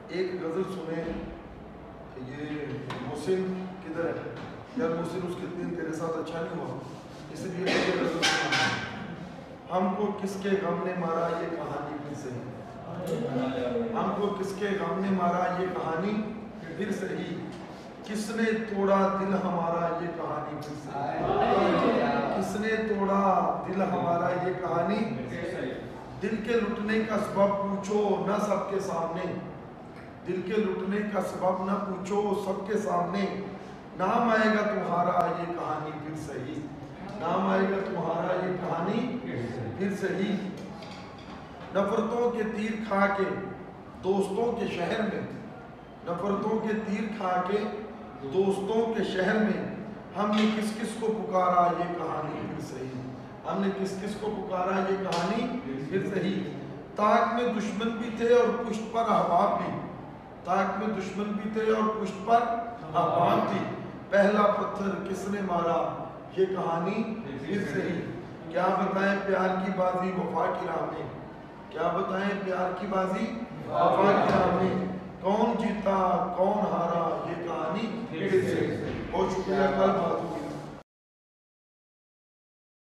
एक गज़ल सुने। ये मोहसिन किधर है यार? मोहसिन उसके दिन तेरे साथ अच्छा नहीं हुआ, इसलिए ये गज़ल सुना। हमको किसके गम ने मारा ये कहानी फिर से, हमको किसके गम ने मारा ये कहानी फिर से ही, किसने तोड़ा दिल हमारा ये कहानी फिर से, किसने तोड़ा दिल हमारा ये कहानी। दिल के लुटने का सबब पूछो न सबके सामने, दिल के लुटने का सबब न पूछो सबके सामने, नाम आएगा तुम्हारा ये कहानी फिर सही, नाम आएगा तुम्हारा ये कहानी फिर सही। नफरतों के तीर खा के दोस्तों के शहर में, नफरतों के तीर खा के दोस्तों के शहर में, हमने किस किस को पुकारा ये कहानी फिर सही, हमने किस किस को पुकारा ये कहानी फिर सही। ताक में दुश्मन भी थे और पुष्ट पर अहबाब भी, ताक में दुश्मन भी थे और पुष्ट पर अहबाब भी, पहला पत्थर किसने मारा ये कहानी फिर सही। क्या बताएं प्यार की बाजी वफा की राह में, क्या बताएं प्यार की बाजी वफा की राह में, कौन जीता कौन हारा ये कहानी फिर से। बहुत शुक्रिया। कल बात